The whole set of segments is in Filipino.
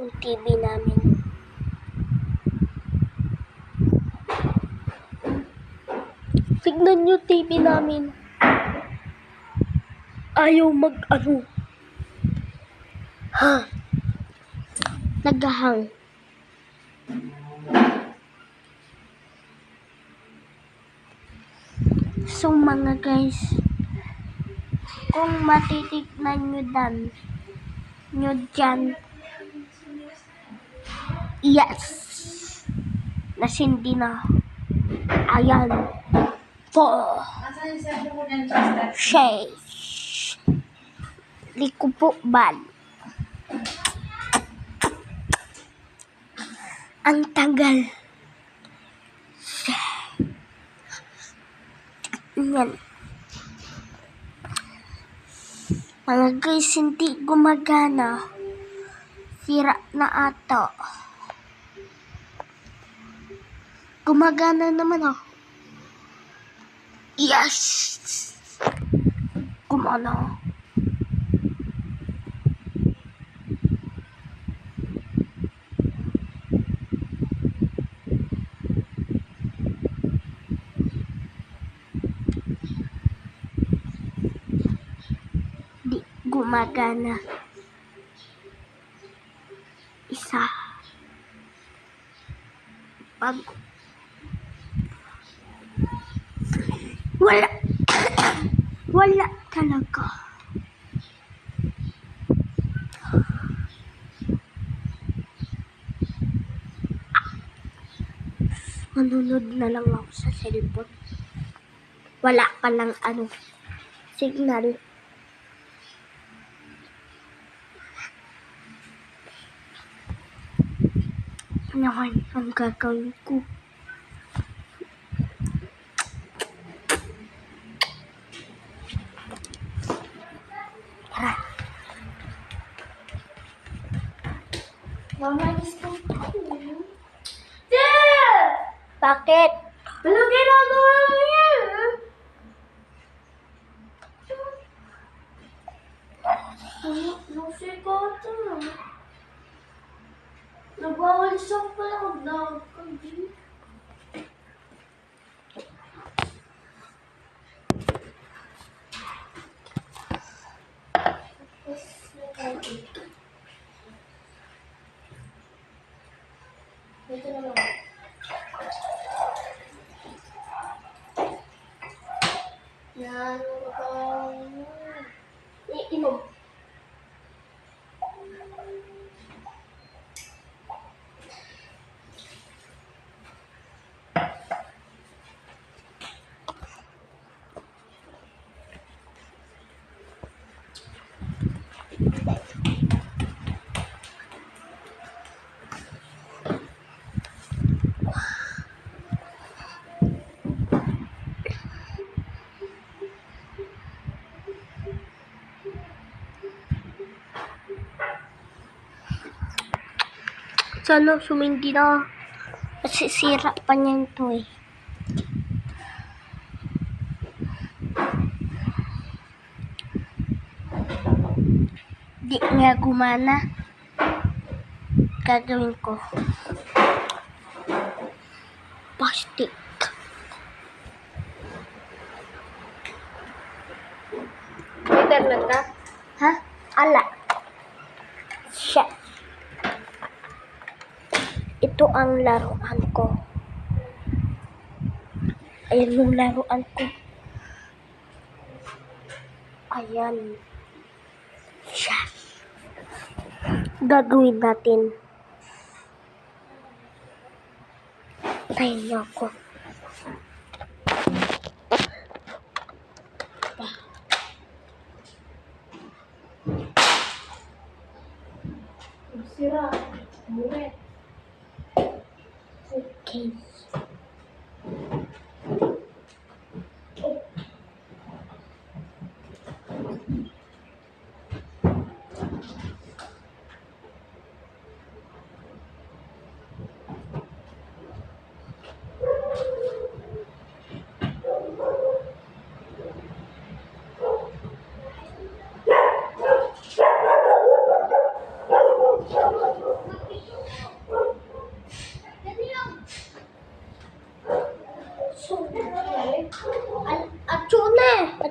yung TV namin. Tignan nyo TV namin. Ayaw mag-ano. Ha? Naghahang. So mga guys, kung matitignan nyo dyan, yes, nasindi na. Ayan. For shake. Liko po ban. Ang tagal. Yan. Mga guys, hindi gumagana. Sira na ato. Gumagana naman oh. Yes! Gumana. Di gumagana. Isa. Pag wala. Wala talaga. Manunod na lang ako sa cellphone. Wala pa lang signal. Ngayon, ang gagawin ko. Tara. Mama, gusto ko. Dad! Bakit? Ano ginagawa mo yan? Nasikota. Nagwawalis pa lang daw. Dito na lang. Yan, Inom. Sana sumindi na. Kasi sira pa niyan to eh. Di nga gumana. Gagawin ko. Plastic. Internet na? Ha? Ala. Shit. Ito ang laruan ko. Ayan yung laruan ko. Ayan. Siya. Gagawin natin. Tayo niyo ako. Sira. Muret. Okay.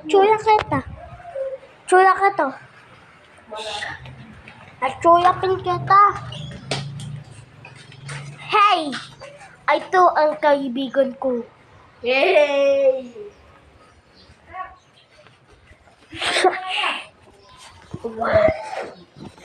Chuya kita. Chuya kita. At chuyakin kita. Hey! Ito ang kaibigan ko. Yay!